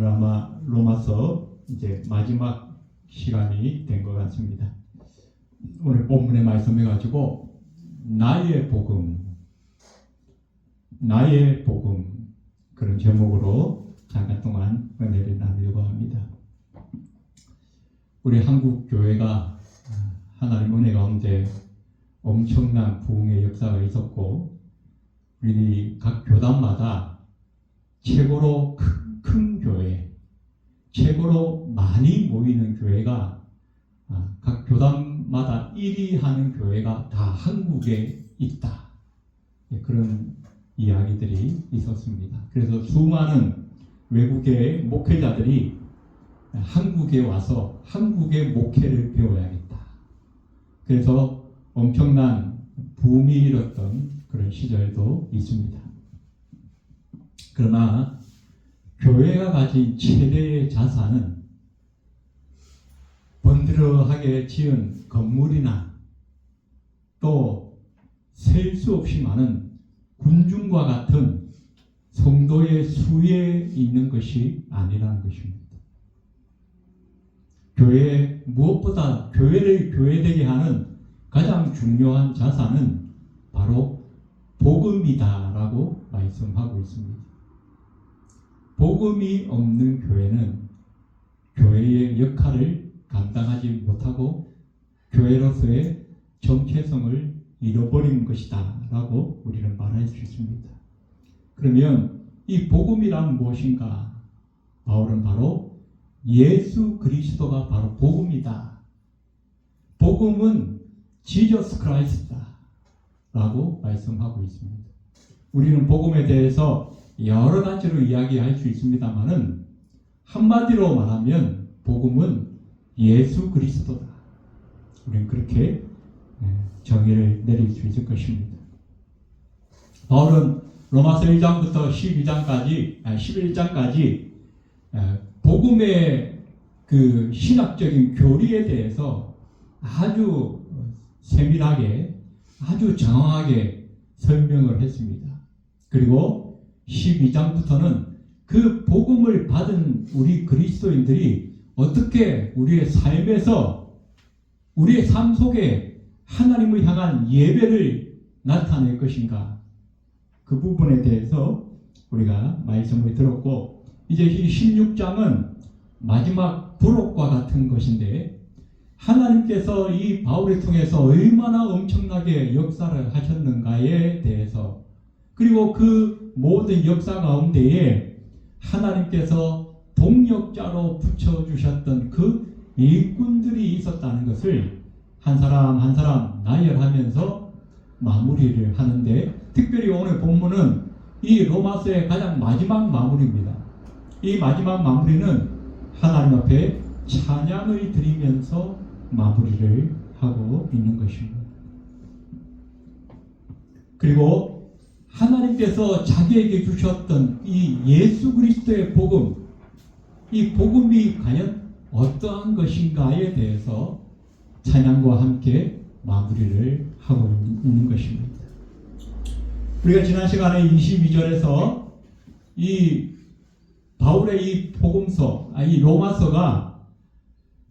오늘 아마 로마서 이제 마지막 시간이 된 것 같습니다. 오늘 본문의 말씀해 가지고 나의 복음 그런 제목으로 잠깐 동안 은혜를 나누려고 합니다. 우리 한국 교회가 하나님 은혜 가운데 엄청난 부흥의 역사가 있었고, 우리 각 교단마다 최고로 큰 교회, 최고로 많이 모이는 교회가 각 교단마다 1위 하는 교회가 다 한국에 있다. 그런 이야기들이 있었습니다. 그래서 수많은 외국의 목회자들이 한국에 와서 한국의 목회를 배워야겠다. 그래서 엄청난 붐이 일었던 그런 시절도 있습니다. 그러나 교회가 가진 최대의 자산은 번들어하게 지은 건물이나 또 셀 수 없이 많은 군중과 같은 성도의 수에 있는 것이 아니라는 것입니다. 무엇보다 교회를 교회되게 하는 가장 중요한 자산은 바로 복음이다라고 말씀하고 있습니다. 복음이 없는 교회는 교회의 역할을 감당하지 못하고 교회로서의 정체성을 잃어버린 것이다 라고 우리는 말할 수 있습니다. 그러면 이 복음이란 무엇인가? 바울은 바로 예수 그리스도가 바로 복음이다. 복음은 지저스 크라이스트다 라고 말씀하고 있습니다. 우리는 복음에 대해서 여러 가지로 이야기할 수 있습니다만은 한마디로 말하면 복음은 예수 그리스도다. 우리는 그렇게 정의를 내릴 수 있을 것입니다. 바울은 로마서 1장부터 11장까지 복음의 그 신학적인 교리에 대해서 아주 세밀하게, 아주 정확하게 설명을 했습니다. 그리고 12장부터는 그 복음을 받은 우리 그리스도인들이 어떻게 우리의 삶에서, 우리의 삶 속에 하나님을 향한 예배를 나타낼 것인가, 그 부분에 대해서 우리가 말씀을 들었고, 이제 이 16장은 마지막 부록과 같은 것인데, 하나님께서 이 바울을 통해서 얼마나 엄청나게 역사를 하셨는가에 대해서, 그리고 그 모든 역사 가운데에 하나님께서 동역자로 붙여주셨던 그 일꾼들이 있었다는 것을 한 사람 한 사람 나열하면서 마무리를 하는데, 특별히 오늘 본문은 이 로마서의 가장 마지막 마무리입니다. 이 마지막 마무리는 하나님 앞에 찬양을 드리면서 마무리를 하고 있는 것입니다. 그리고 하나님께서 자기에게 주셨던 이 예수 그리스도의 복음, 이 복음이 과연 어떠한 것인가에 대해서 찬양과 함께 마무리를 하고 있는 것입니다. 우리가 지난 시간에 22절에서 이 바울의 이 복음서, 이 로마서가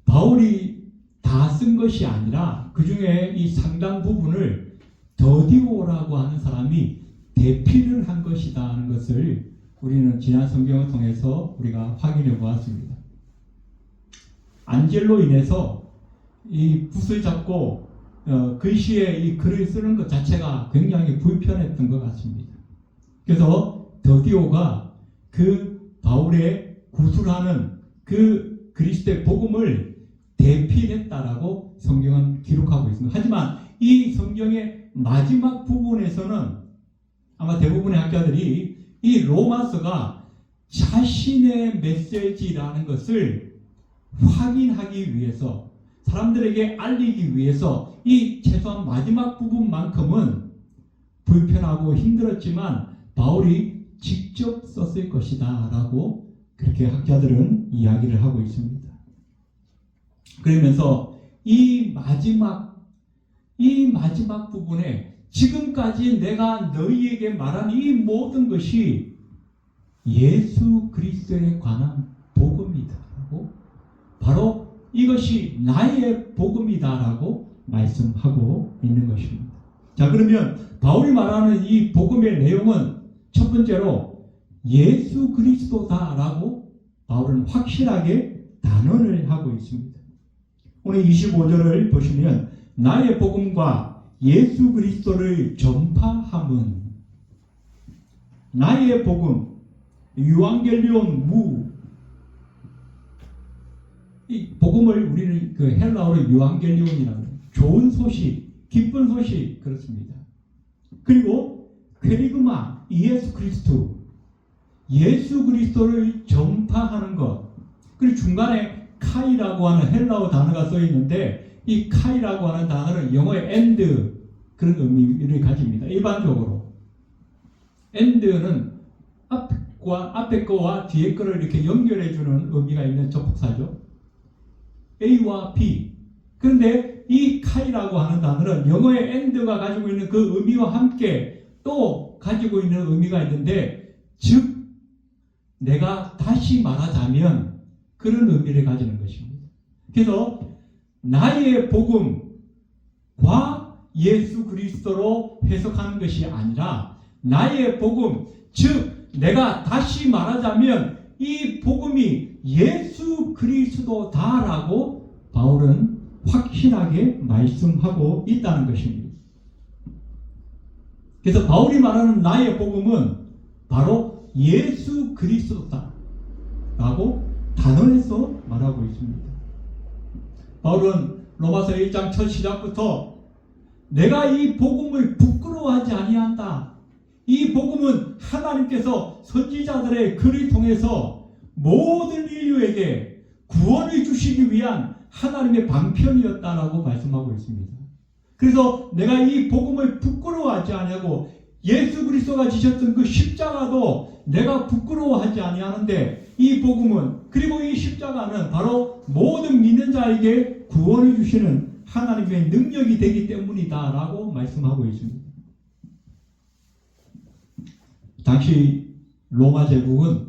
바울이 다 쓴 것이 아니라 그 중에 이 상당 부분을 더디오라고 하는 사람이 대필을 한 것이다 하는 것을 우리는 지난 성경을 통해서 우리가 확인해 보았습니다. 안젤로 인해서 이 붓을 잡고 글씨에 이 글을 쓰는 것 자체가 굉장히 불편했던 것 같습니다. 그래서 더디오가 그 바울의 구술하는 그 그리스도의 복음을 대필했다라고 성경은 기록하고 있습니다. 하지만 이 성경의 마지막 부분에서는 아마 대부분의 학자들이 이 로마서가 자신의 메시지라는 것을 확인하기 위해서, 사람들에게 알리기 위해서 이 최소한 마지막 부분만큼은 불편하고 힘들었지만 바울이 직접 썼을 것이다 라고 그렇게 학자들은 이야기를 하고 있습니다. 그러면서 이 마지막 부분에 지금까지 내가 너희에게 말한 이 모든 것이 예수 그리스도에 관한 복음이다라고, 바로 이것이 나의 복음이다라고 말씀하고 있는 것입니다. 자, 그러면 바울이 말하는 이 복음의 내용은 첫 번째로 예수 그리스도다라고 바울은 확실하게 단언을 하고 있습니다. 오늘 25절을 보시면 나의 복음과 예수 그리스도를 전파함은, 나의 복음, 유앙겔리온 무, 이 복음을 우리는 그 헬라어로 유앙겔리온이라고 해요. 좋은 소식, 기쁜 소식, 그렇습니다. 그리고 퀘리그마, 예수 그리스도, 예수 그리스도를 전파하는 것. 그리고 중간에 카이라고 하는 헬라어 단어가 써 있는데, 이 카이라고 하는 단어는 영어의 and 그런 의미를 가집니다. 일반적으로 and는 앞에 거와 뒤에 거를 이렇게 연결해 주는 의미가 있는 접속사죠. A와 B. 그런데 이 카이라고 하는 단어는 영어의 and가 가지고 있는 그 의미와 함께 또 가지고 있는 의미가 있는데, 즉 내가 다시 말하자면 그런 의미를 가지는 것입니다. 그래서 나의 복음과 예수 그리스도로 해석하는 것이 아니라 나의 복음, 즉 내가 다시 말하자면 이 복음이 예수 그리스도다라고 바울은 확실하게 말씀하고 있다는 것입니다. 그래서 바울이 말하는 나의 복음은 바로 예수 그리스도다라고 단언해서 말하고 있습니다. 바울은 로마서 1장 첫 시작부터 내가 이 복음을 부끄러워하지 아니한다. 이 복음은 하나님께서 선지자들의 글을 통해서 모든 인류에게 구원을 주시기 위한 하나님의 방편이었다라고 말씀하고 있습니다. 그래서 내가 이 복음을 부끄러워하지 아니하고 예수 그리스도가 지셨던 그 십자가도 내가 부끄러워하지 아니하는데, 이 복음은, 그리고 이 십자가는 바로 모든 믿는 자에게 구원을 주시는 하나님의 능력이 되기 때문이다라고 말씀하고 있습니다. 당시 로마 제국은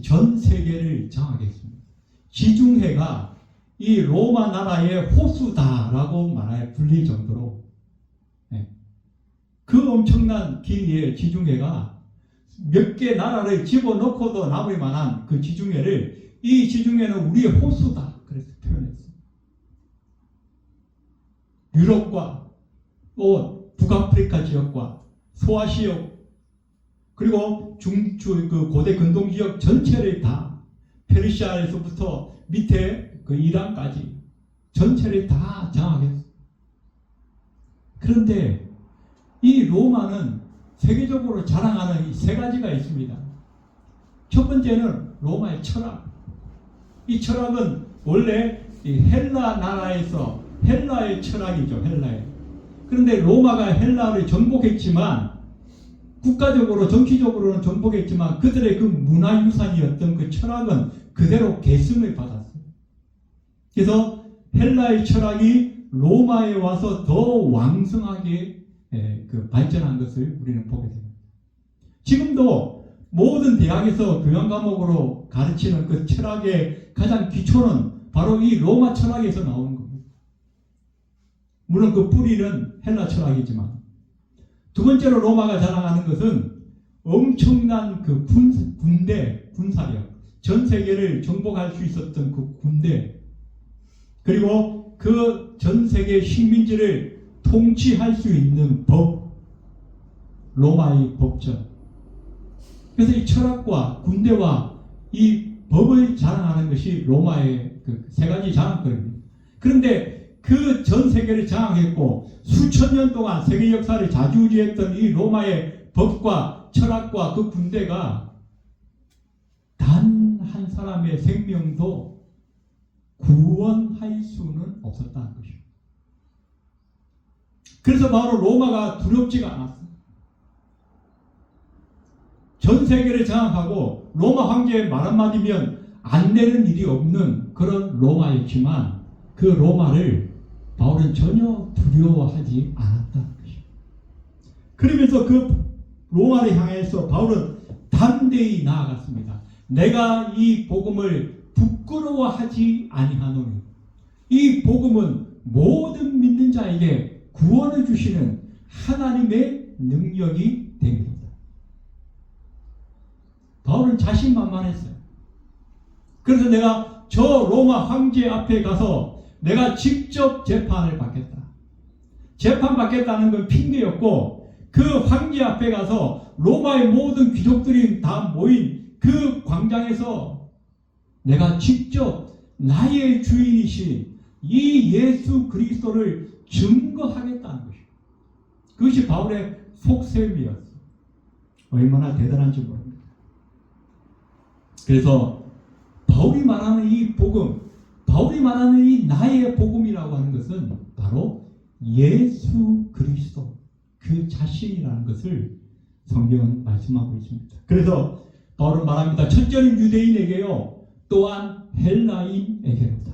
전 세계를 장악했습니다. 지중해가 이 로마 나라의 호수다라고 말해 불릴 정도로, 그 엄청난 길이의 지중해가 몇 개 나라를 집어넣고도 남을 만한 그 지중해를, 이 지중해는 우리의 호수다 그래서 표현했어요. 유럽과 또 북아프리카 지역과 소아시아, 그리고 그 고대 근동 지역 전체를 다, 페르시아에서부터 밑에 그 이란까지 전체를 다 장악했어요. 그런데 이 로마는 세계적으로 자랑하는 이 세 가지가 있습니다. 첫 번째는 로마의 철학. 이 철학은 원래 이 헬라 나라에서 헬라의 철학이죠. 헬라의. 그런데 로마가 헬라를 정복했지만, 국가적으로 정치적으로는 정복했지만 그들의 그 문화유산이었던 그 철학은 그대로 계승을 받았어요. 그래서 헬라의 철학이 로마에 와서 더 왕성하게 그 발전한 것을 우리는 보게 됩니다. 지금도 모든 대학에서 교양 과목으로 가르치는 그 철학의 가장 기초는 바로 이 로마 철학에서 나오는 겁니다. 물론 그 뿌리는 헬라 철학이지만, 두 번째로 로마가 자랑하는 것은 엄청난 그 군대, 군사력, 전 세계를 정복할 수 있었던 그 군대, 그리고 그 전 세계 식민지를 통치할 수 있는 법, 로마의 법전. 그래서 이 철학과 군대와 이 법을 자랑하는 것이 로마의 그 세 가지 자랑거리입니다. 그런데 그 전 세계를 장악했고 수천 년 동안 세계 역사를 좌지우지했던 이 로마의 법과 철학과 그 군대가 단 한 사람의 생명도 구원할 수는 없었다는 것입니다. 그래서 바로 로마가 두렵지가 않았습니다. 전 세계를 장악하고 로마 황제의 말 한마디면 안 되는 일이 없는 그런 로마였지만, 그 로마를 바울은 전혀 두려워하지 않았다는 것입니다. 그러면서 그 로마를 향해서 바울은 담대히 나아갔습니다. 내가 이 복음을 부끄러워하지 아니하노니 이 복음은 모든 믿는 자에게 구원을 주시는 하나님의 능력이 됩니다. 바울은 자신만만했어요. 그래서 내가 저 로마 황제 앞에 가서 내가 직접 재판을 받겠다. 재판받겠다는 건 핑계였고 그 황제 앞에 가서 로마의 모든 귀족들이 다 모인 그 광장에서 내가 직접 나의 주인이신 이 예수 그리스도를 증거하겠다는 것입니다. 그것이 바울의 속셈이었어요. 얼마나 대단한지 모릅니다. 그래서 바울이 말하는 이 복음, 바울이 말하는 이 나의 복음이라고 하는 것은 바로 예수 그리스도 그 자신이라는 것을 성경은 말씀하고 있습니다. 그래서 바울은 말합니다. 첫째는 유대인에게요, 또한 헬라인에게로다.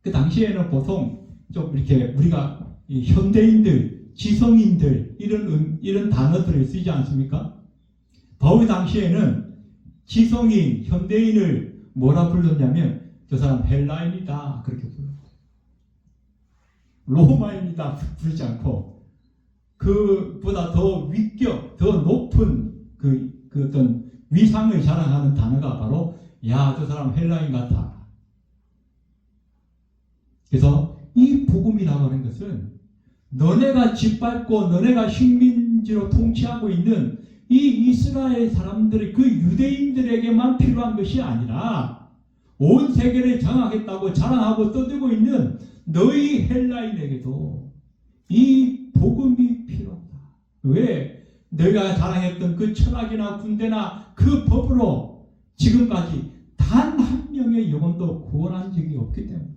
그 당시에는 보통 좀 이렇게 우리가 현대인들, 지성인들 이런 단어들을 쓰지 않습니까? 바울 당시에는 지성인, 현대인을 뭐라 불렀냐면 저 사람 헬라인이다 그렇게 불렀어요. 로마인이다 부르지 않고 그보다 더 위격, 더 높은 그 어떤 위상을 자랑하는 단어가 바로 야, 저 사람 헬라인 같아. 그래서 이 복음이라고 하는 것은 너네가 짓밟고 너네가 식민지로 통치하고 있는 이 이스라엘 사람들의 그 유대인들에게만 필요한 것이 아니라 온 세계를 장악했다고 자랑하고 떠들고 있는 너희 헬라인에게도 이 복음이 필요하다. 왜? 너희가 자랑했던 그 철학이나 군대나 그 법으로 지금까지 단 한 명의 영혼도 구원한 적이 없기 때문에.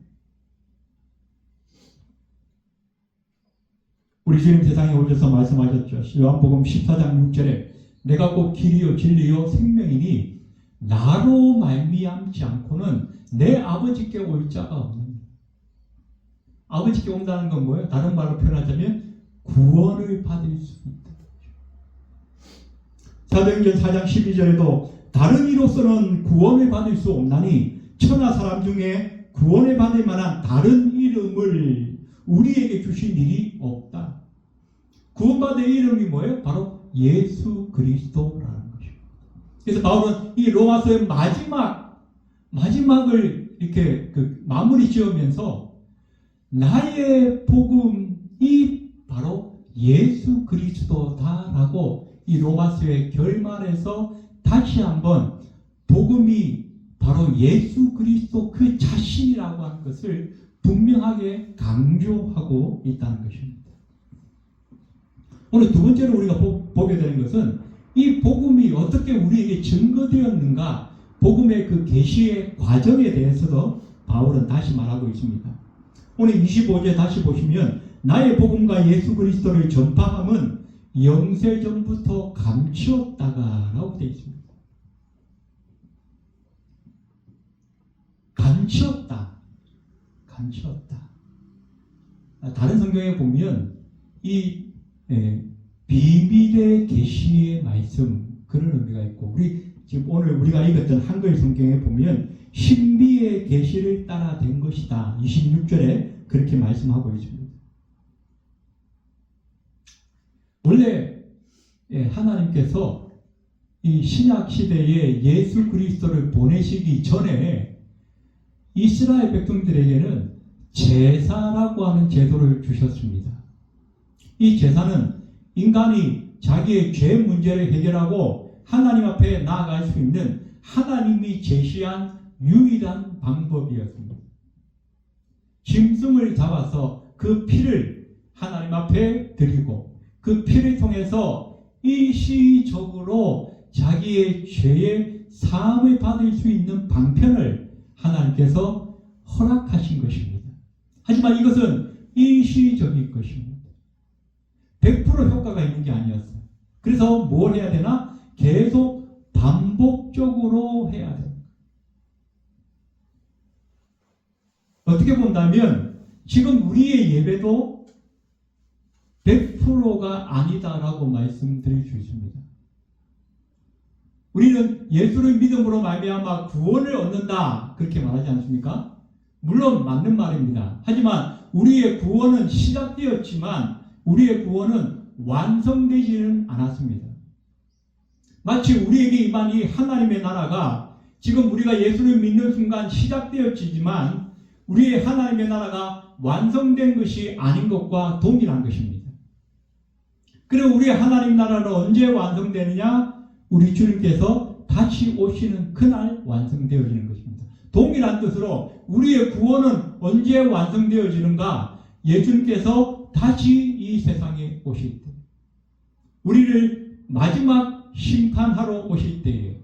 우리 주님 세상에 오셔서 말씀하셨죠. 요한복음 14장 6절에 내가 곧 길이요 진리요 생명이니 나로 말미암지 않고는 내 아버지께 올 자가 없느니라. 아버지께 온다는 건 뭐예요? 다른 말로 표현하자면 구원을 받을 수 있다. 사도행전 4장 12절에도 다른 이로서는 구원을 받을 수 없나니 천하 사람 중에 구원을 받을 만한 다른 이름을 우리에게 주신 일이 없다. 구원받을 이름이 뭐예요? 바로 예수 그리스도라는 것입니다. 그래서 바울은 이 로마서의 마지막을 이렇게 마무리 지으면서 나의 복음이 바로 예수 그리스도다라고 이 로마서의 결말에서 다시 한번 복음이 바로 예수 그리스도 그 자신이라고 하는 것을 분명하게 강조하고 있다는 것입니다. 오늘 두 번째로 우리가 보게 되는 것은 이 복음이 어떻게 우리에게 증거되었는가, 복음의 그 계시의 과정에 대해서도 바울은 다시 말하고 있습니다. 오늘 25절 다시 보시면 나의 복음과 예수 그리스도를 전파함은 영세전부터 감추었다가 라고 되어 있습니다. 감추었다. 다른 성경에 보면 이 비밀의 계시의 말씀 그런 의미가 있고 우리 지금 오늘 우리가 읽었던 한글 성경에 보면 신비의 계시를 따라 된 것이다. 26절에 그렇게 말씀하고 있습니다. 원래 하나님께서 이 신약 시대에 예수 그리스도를 보내시기 전에 이스라엘 백성들에게는 제사라고 하는 제도를 주셨습니다. 이 제사는 인간이 자기의 죄 문제를 해결하고 하나님 앞에 나아갈 수 있는 하나님이 제시한 유일한 방법이었습니다. 짐승을 잡아서 그 피를 하나님 앞에 드리고 그 피를 통해서 일시적으로 자기의 죄의 사함을 받을 수 있는 방편을 하나님께서 허락하신 것입니다. 하지만 이것은 일시적인 것입니다. 100% 효과가 있는 게 아니었어요. 그래서 뭘 해야 되나? 계속 반복적으로 해야 됩니다. 어떻게 본다면 지금 우리의 예배도 100%가 아니다라고 말씀드릴 수 있습니다. 우리는 예수를 믿음으로 말미암아 구원을 얻는다 그렇게 말하지 않습니까? 물론 맞는 말입니다. 하지만 우리의 구원은 시작되었지만 우리의 구원은 완성되지는 않았습니다. 마치 우리에게 임한 이 하나님의 나라가 지금 우리가 예수를 믿는 순간 시작되었지만 우리의 하나님의 나라가 완성된 것이 아닌 것과 동일한 것입니다. 그리고 우리의 하나님 나라는 언제 완성되느냐? 우리 주님께서 다시 오시는 그날 완성되어지는 것입니다. 동일한 뜻으로 우리의 구원은 언제 완성되어지는가? 예수님께서 다시 이 세상에 오실 때, 우리를 마지막 심판하러 오실 때에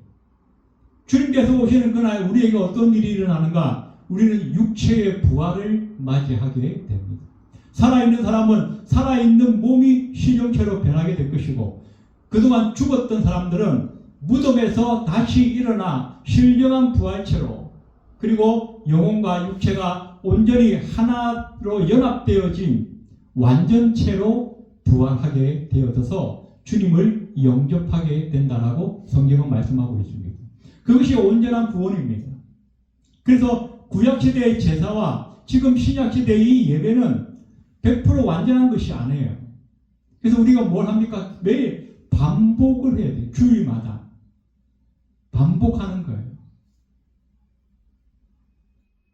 주님께서 오시는 그날 우리에게 어떤 일이 일어나는가? 우리는 육체의 부활을 맞이하게 됩니다. 살아있는 사람은 살아있는 몸이 신형체로 변하게 될 것이고, 그동안 죽었던 사람들은 무덤에서 다시 일어나 신령한 부활체로, 그리고 영혼과 육체가 온전히 하나로 연합되어진 완전체로 부활하게 되어져서 주님을 영접하게 된다라고 성경은 말씀하고 있습니다. 그것이 온전한 구원입니다. 그래서 구약시대의 제사와 지금 신약시대의 이 예배는 100% 완전한 것이 아니에요. 그래서 우리가 뭘 합니까? 매일 반복을 해야 돼요. 주일마다 반복하는 거예요.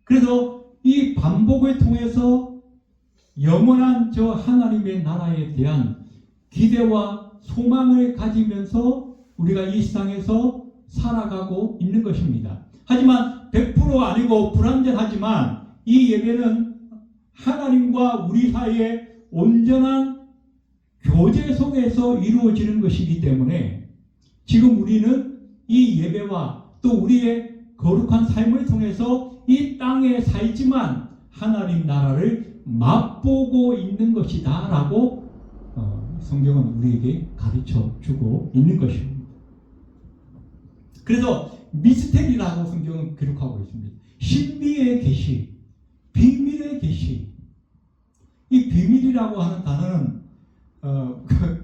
그래서 이 반복을 통해서 영원한 저 하나님의 나라에 대한 기대와 소망을 가지면서 우리가 이 세상에서 살아가고 있는 것입니다. 하지만 100% 아니고 불완전하지만 이 예배는 하나님과 우리 사이에 온전한 교제 속에서 이루어지는 것이기 때문에 지금 우리는 이 예배와 또 우리의 거룩한 삶을 통해서 이 땅에 살지만 하나님 나라를 맛보고 있는 것이다 라고 성경은 우리에게 가르쳐 주고 있는 것입니다. 그래서 미스테리라고 성경은 기록하고 있습니다. 신비의 계시, 비밀의 계시. 이 비밀이라고 하는 단어는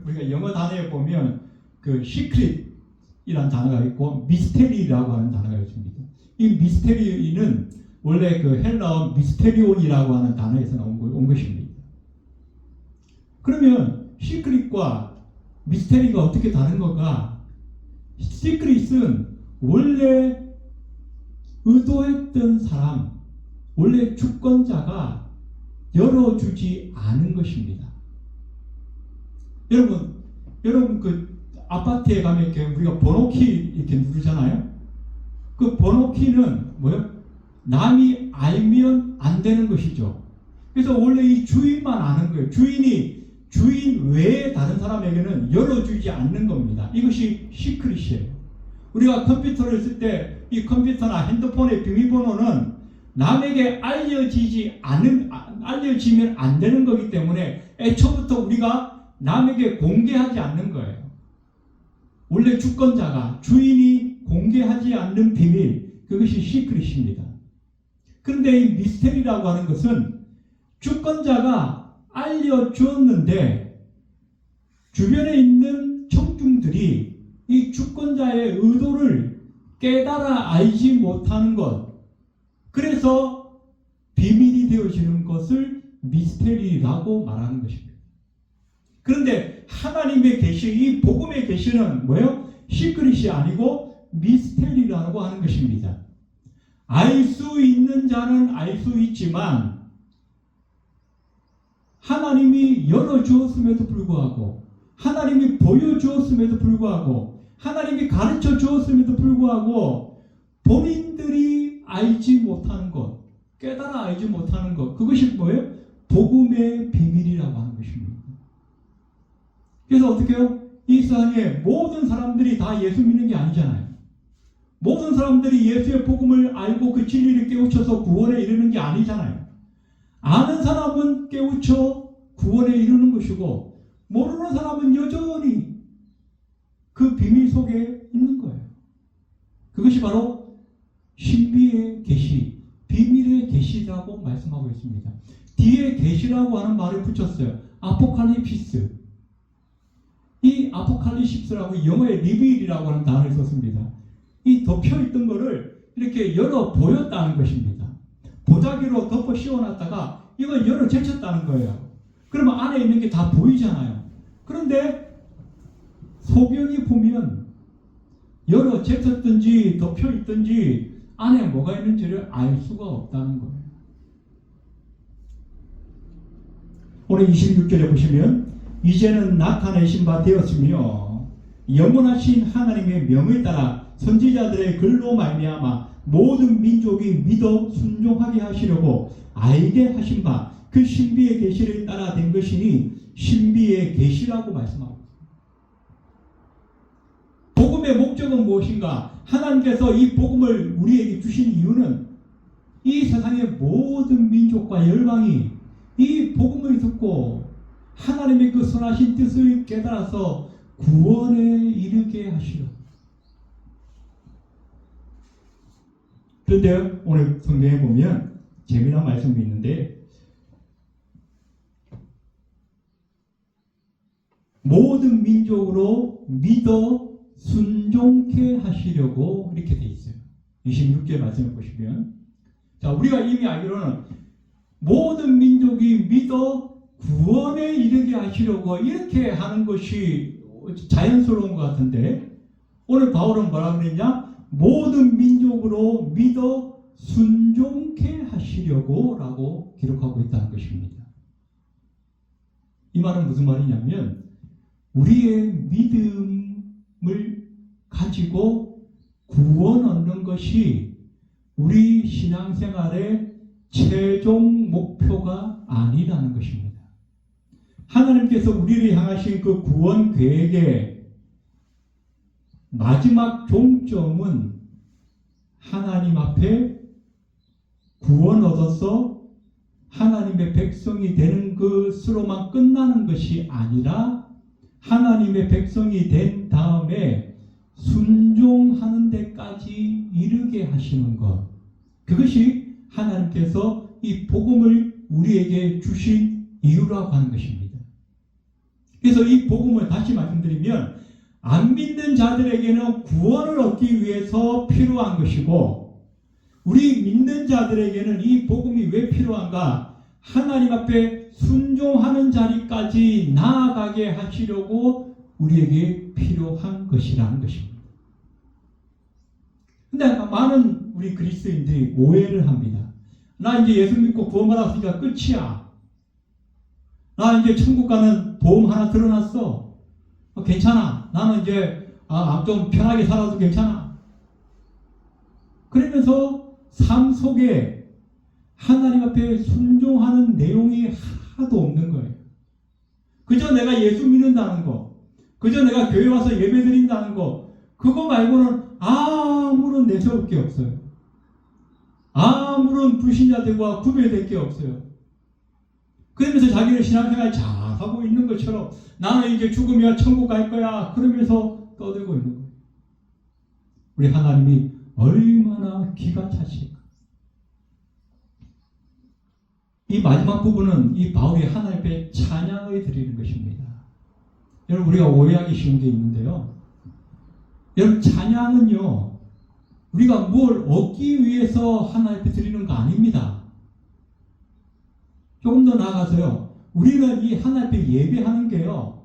우리가 영어 단어에 보면 그 시크릿이라는 단어가 있고 미스테리라고 하는 단어가 있습니다. 이 미스테리는 원래 그 헬라어 미스테리온이라고 하는 단어에서 온 것입니다. 그러면 시크릿과 미스테리가 어떻게 다른 건가? 시크릿은 원래 의도했던 사람, 원래 주권자가 열어주지 않은 것입니다. 여러분 그 아파트에 가면 이렇게 우리가 번호키 이렇게 누르잖아요. 그 번호키는 뭐예요? 남이 알면 안 되는 것이죠. 그래서 원래 이 주인만 아는 거예요. 주인 외에 다른 사람에게는 열어주지 않는 겁니다. 이것이 시크릿이에요. 우리가 컴퓨터를 쓸 때 이 컴퓨터나 핸드폰의 비밀번호는 남에게 알려지면 안 되는 거기 때문에 애초부터 우리가 남에게 공개하지 않는 거예요. 원래 주권자가, 주인이 공개하지 않는 비밀, 그것이 시크릿입니다. 그런데 이 미스테리라고 하는 것은 주권자가 알려주었는데 주변에 있는 청중들이 이 주권자의 의도를 깨달아 알지 못하는 것, 그래서 비밀이 되어지는 것을 미스테리라고 말하는 것입니다. 그런데 하나님의 계시, 이 복음의 계시는 뭐예요? 시크릿이 아니고 미스테리라고 하는 것입니다. 알 수 있는 자는 알 수 있지만 하나님이 열어주었음에도 불구하고, 하나님이 보여주었음에도 불구하고, 하나님이 가르쳐 주었음에도 불구하고 본인들이 알지 못하는 것, 깨달아 알지 못하는 것, 그것이 뭐예요? 복음의 비밀이라고 하는 것입니다. 그래서 어떻게 해요? 이 세상에 모든 사람들이 다 예수 믿는 게 아니잖아요. 모든 사람들이 예수의 복음을 알고 그 진리를 깨우쳐서 구원에 이르는 게 아니잖아요. 아는 사람은 깨우쳐 구원에 이르는 것이고 모르는 사람은 여전히 그 비밀 속에 있는 거예요. 그것이 바로 신비의 계시, 비밀의 계시라고 말씀하고 있습니다. 뒤에 계시라고 하는 말을 붙였어요. 아포칼립시스. 이 아포칼립시스라고 영어의 리빌이라고 하는 단어를 썼습니다. 이 덮여있던 거를 이렇게 열어 보였다는 것입니다. 보자기로 덮어 씌워놨다가 이걸 열어 제쳤다는 거예요. 그러면 안에 있는 게 다 보이잖아요. 그런데 소경이 보면 열어 제쳤든지 덮여있든지 안에 뭐가 있는지를 알 수가 없다는 거예요. 오늘 26절에 보시면 이제는 나타내신 바 되었으며 영원하신 하나님의 명을 따라 선지자들의 글로 말미암아 모든 민족이 믿어 순종하게 하시려고 알게 하신 바 그 신비의 계시를 따라 된 것이니 신비의 계시라고 말씀하고 있습니다. 복음의 목적은 무엇인가? 하나님께서 이 복음을 우리에게 주신 이유는 이 세상의 모든 민족과 열방이 이 복음을 듣고 하나님의 그 선하신 뜻을 깨달아서 구원에 이르게 하시려. 그런데 오늘 성경에 보면 재미난 말씀이 있는데 모든 민족으로 믿어 순종케 하시려고 이렇게 돼 있어요. 26절 말씀을 보시면 자, 우리가 이미 알기로는 모든 민족이 믿어 구원에 이르게 하시려고 이렇게 하는 것이 자연스러운 것 같은데 오늘 바울은 뭐라 그랬냐? 모든 민족으로 믿어 순종케 하시려고 라고 기록하고 있다는 것입니다. 이 말은 무슨 말이냐면 우리의 믿음을 가지고 구원 얻는 것이 우리 신앙생활의 최종 목표가 아니라는 것입니다. 하나님께서 우리를 향하신 그 구원 계획의 마지막 종점은 하나님 앞에 구원 얻어서 하나님의 백성이 되는 것으로만 끝나는 것이 아니라 하나님의 백성이 된 다음에 순종하는 데까지 이르게 하시는 것, 그것이 하나님께서 이 복음을 우리에게 주신 이유라고 하는 것입니다. 그래서 이 복음을 다시 말씀드리면 안 믿는 자들에게는 구원을 얻기 위해서 필요한 것이고 우리 믿는 자들에게는 이 복음이 왜 필요한가? 하나님 앞에 순종하는 자리까지 나아가게 하시려고 우리에게 필요한 것이라는 것입니다. 근데 많은 우리 그리스도인들이 오해를 합니다. 나 이제 예수 믿고 구원받았으니까 끝이야. 나 이제 천국 가는 보험 하나 들어놨어. 괜찮아. 나는 이제 좀 편하게 살아도 괜찮아. 그러면서 삶 속에 하나님 앞에 순종하는 내용이 하나도 없는 거예요. 그저 내가 예수 믿는다는 거, 그저 내가 교회 와서 예배 드린다는 거, 그거 말고는 아무런 내세울 게 없어요. 아무런 불신자들과 구별될 게 없어요. 그러면서 자기는 신앙생활 잘하고 있는 것처럼 나는 이제 죽으면 천국 갈 거야 그러면서 떠들고 있는 거예요. 우리 하나님이 얼마나 기가 차실까. 이 마지막 부분은 이 바울이 하나님 앞에 찬양을 드리는 것입니다. 여러분 우리가 오해하기 쉬운 게 있는데요. 여러분 찬양은요 우리가 뭘 얻기 위해서 하나님 앞에 드리는 거 아닙니다. 조금 더 나아가서요. 우리는 이 하나님 앞에 예배하는 게요.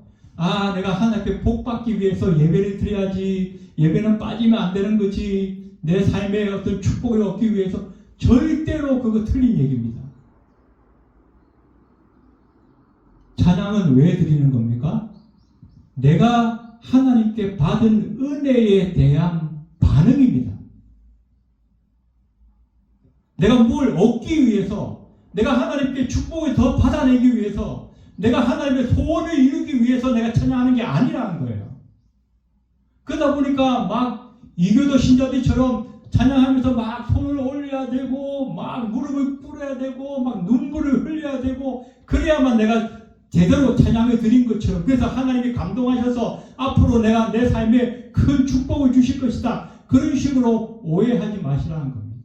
내가 하나님 앞에 복 받기 위해서 예배를 드려야지. 예배는 빠지면 안 되는 거지. 내 삶의 어떤 축복을 얻기 위해서 절대로 그거 틀린 얘기입니다. 찬양은 왜 드리는 겁니까? 내가 하나님께 받은 은혜에 대한 반응입니다. 내가 뭘 얻기 위해서, 내가 하나님께 축복을 더 받아내기 위해서, 내가 하나님의 소원을 이루기 위해서 내가 찬양하는 게 아니라는 거예요. 그러다 보니까 막 이교도 신자들처럼 찬양하면서 막 손을 올려야 되고 막 무릎을 꿇어야 되고 막 눈물을 흘려야 되고 그래야만 내가 제대로 찬양을 드린 것처럼, 그래서 하나님이 감동하셔서 앞으로 내가 내 삶에 큰 축복을 주실 것이다, 그런 식으로 오해하지 마시라는 겁니다.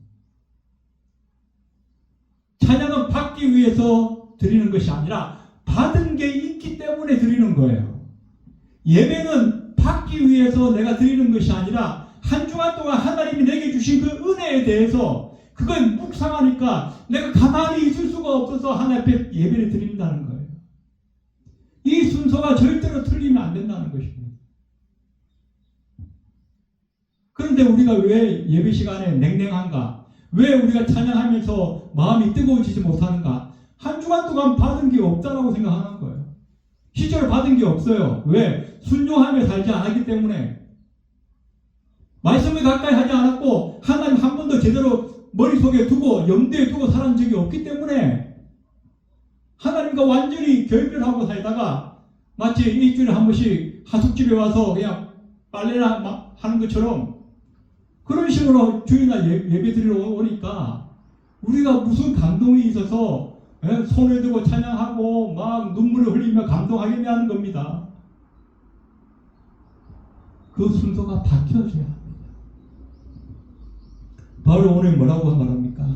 찬양은 받기 위해서 드리는 것이 아니라 받은 게 있기 때문에 드리는 거예요. 예배는 받기 위해서 내가 드리는 것이 아니라 한 주간 동안 하나님이 내게 주신 그 은혜에 대해서 그걸 묵상하니까 내가 가만히 있을 수가 없어서 하나님 앞에 예배를 드린다는 거예요. 이 순서가 절대로 틀리면 안 된다는 것입니다. 그런데 우리가 왜 예배 시간에 냉랭한가? 왜 우리가 찬양하면서 마음이 뜨거워지지 못하는가? 한 주간 동안 받은 게 없다라고 생각하는 거예요. 시절 받은 게 없어요. 왜? 순종하며 살지 않았기 때문에. 말씀을 가까이 하지 않았고 하나님 한 번도 제대로 머릿속에 두고 염두에 두고 살은 적이 없기 때문에 하나님과 완전히 결별하고 살다가 마치 일주일에 한 번씩 하숙집에 와서 그냥 빨래나 하는 것처럼 그런 식으로 주일날 예배 드리러 오니까 우리가 무슨 감동이 있어서 손을 들고 찬양하고 막 눈물을 흘리며 감동하게 하는 겁니다. 그 순서가 바뀌어져야 합니다. 바로 오늘 뭐라고 말합니까?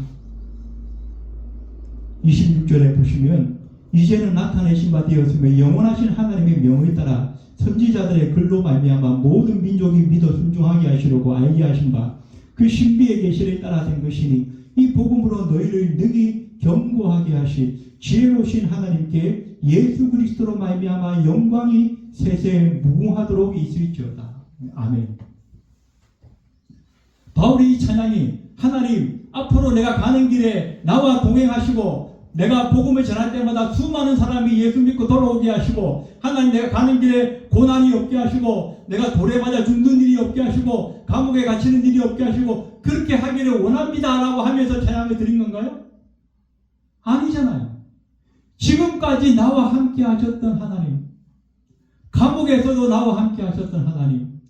26절에 보시면 이제는 나타내신 바 되었으며 영원하신 하나님의 명에 따라 선지자들의 글로 말미암아 모든 민족이 믿어 순종하게 하시려고 알게 하신 바 그 신비의 계시를 따라 된 것이니 이 복음으로 너희를 능히 견고하게 하시 지혜로우신 하나님께 예수 그리스도로 말미암아 영광이 세세에 무궁하도록 있을지어다. 아멘. 바울의 이 찬양이 하나님 앞으로 내가 가는 길에 나와 동행하시고 내가 복음을 전할 때마다 수많은 사람이 예수 믿고 돌아오게 하시고 하나님 내가 가는 길에 고난이 없게 하시고 내가 돌에 맞아 죽는 일이 없게 하시고 감옥에 갇히는 일이 없게 하시고 그렇게 하기를 원합니다 라고 하면서 찬양을 드린 건가요? 아니잖아요. 지금까지 나와 함께 하셨던 하나님, 감옥에서도 나와 함께 하셨던 하나님,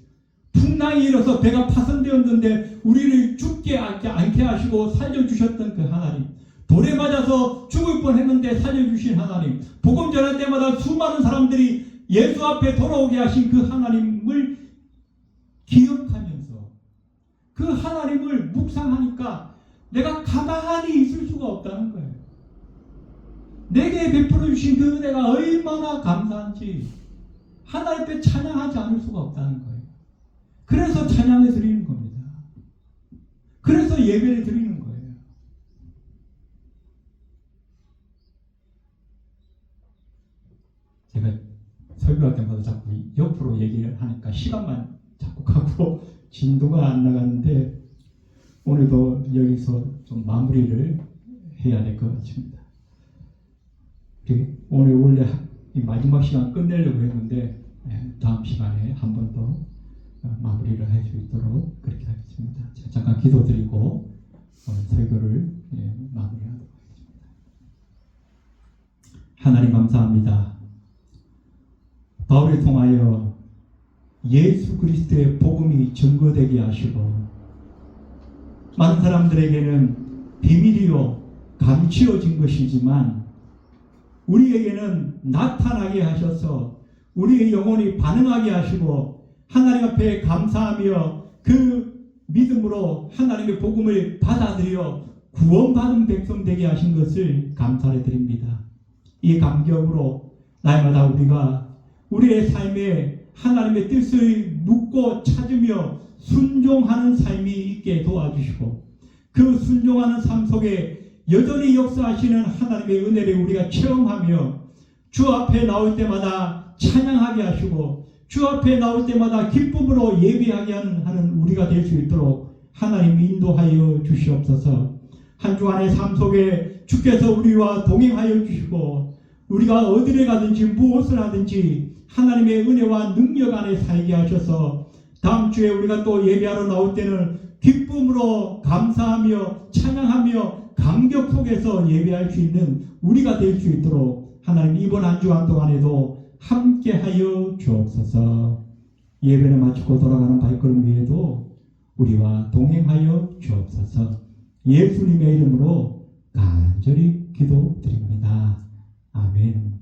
풍랑이 일어서 배가 파손되었는데 우리를 죽게 않게 하시고 살려주셨던 그 하나님, 돌에 맞아서 죽을 뻔했는데 살려주신 하나님, 복음 전할 때마다 수많은 사람들이 예수 앞에 돌아오게 하신 그 하나님을 기억하면서 그 하나님을 묵상하니까 내가 가만히 있을 수가 없다는 거예요. 내게 베풀어 주신 그 은혜가 얼마나 감사한지 하나님 앞에 찬양하지 않을 수가 없다는 거예요. 그래서 찬양을 드리는 겁니다. 그래서 예배를 드리는 거예요. 제가 설교할 때마다 자꾸 옆으로 얘기를 하니까 시간만 자꾸 가고 진도가 안 나가는데 오늘도 여기서 좀 마무리를 해야 될 것 같습니다. 오늘 원래 마지막 시간 끝내려고 했는데 다음 시간에 한 번 더 마무리를 할 수 있도록 그렇게 하겠습니다. 제가 잠깐 기도드리고 설교를 마무리하도록 하겠습니다. 하나님 감사합니다. 바울을 통하여 예수 그리스도의 복음이 증거되게 하시고 많은 사람들에게는 비밀이요 감추어진 것이지만 우리에게는 나타나게 하셔서 우리의 영혼이 반응하게 하시고 하나님 앞에 감사하며 그 믿음으로 하나님의 복음을 받아들여 구원받은 백성 되게 하신 것을 감사를 드립니다. 이 감격으로 날마다 우리가 우리의 삶에 하나님의 뜻을 묻고 찾으며 순종하는 삶이 있게 도와주시고 그 순종하는 삶 속에 여전히 역사하시는 하나님의 은혜를 우리가 체험하며 주 앞에 나올 때마다 찬양하게 하시고 주 앞에 나올 때마다 기쁨으로 예배하게 하는 우리가 될 수 있도록 하나님 인도하여 주시옵소서. 한 주간의 삶 속에 주께서 우리와 동행하여 주시고 우리가 어디를 가든지 무엇을 하든지 하나님의 은혜와 능력 안에 살게 하셔서 다음 주에 우리가 또 예배하러 나올 때는 기쁨으로 감사하며 찬양하며 감격 속에서 예배할 수 있는 우리가 될 수 있도록 하나님 이번 한 주간 동안에도 함께하여 주옵소서. 예배를 마치고 돌아가는 발걸음 위에도 우리와 동행하여 주옵소서. 예수님의 이름으로 간절히 기도드립니다. 아멘.